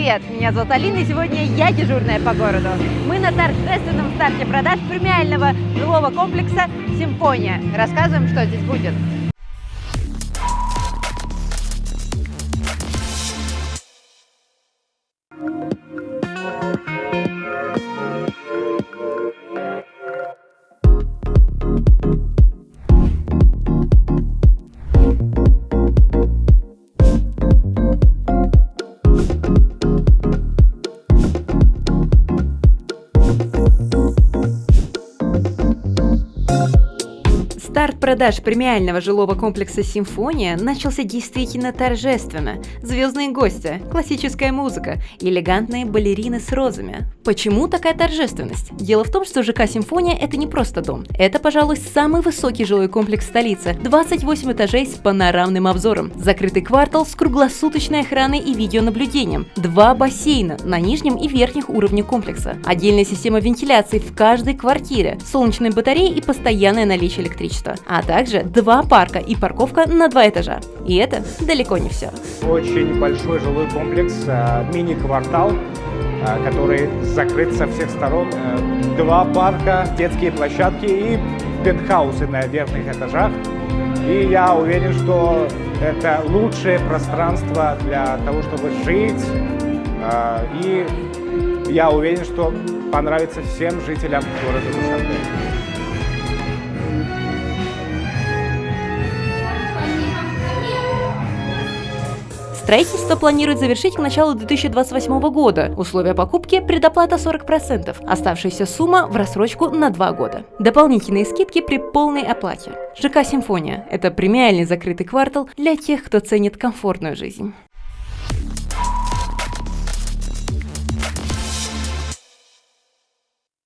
Привет, меня зовут Алина, и сегодня я дежурная по городу. Мы на торжественном старте продаж премиального жилого комплекса «Симфония». Рассказываем, что здесь будет. Старт продаж премиального жилого комплекса «Симфония» начался действительно торжественно. Звездные гости, классическая музыка, элегантные балерины с розами. Почему такая торжественность? Дело в том, что ЖК «Симфония» — это не просто дом. Это, пожалуй, самый высокий жилой комплекс столицы. 28 этажей с панорамным обзором. Закрытый квартал с круглосуточной охраной и видеонаблюдением. 2 бассейна на нижнем и верхних уровнях комплекса. Отдельная система вентиляции в каждой квартире. Солнечные батареи и постоянное наличие электричества. А также 2 парка и парковка на 2 этажа. И это далеко не все. Очень большой жилой комплекс, мини-квартал, который закрыт со всех сторон. 2 парка, детские площадки и пентхаусы на верхних этажах. И я уверен, что это лучшее пространство для того, чтобы жить. И я уверен, что понравится всем жителям города Душанбе. Строительство планируют завершить к началу 2028 года. Условия покупки – предоплата 40%, оставшаяся сумма в рассрочку на 2 года. Дополнительные скидки при полной оплате. ЖК «Симфония» – это премиальный закрытый квартал для тех, кто ценит комфортную жизнь.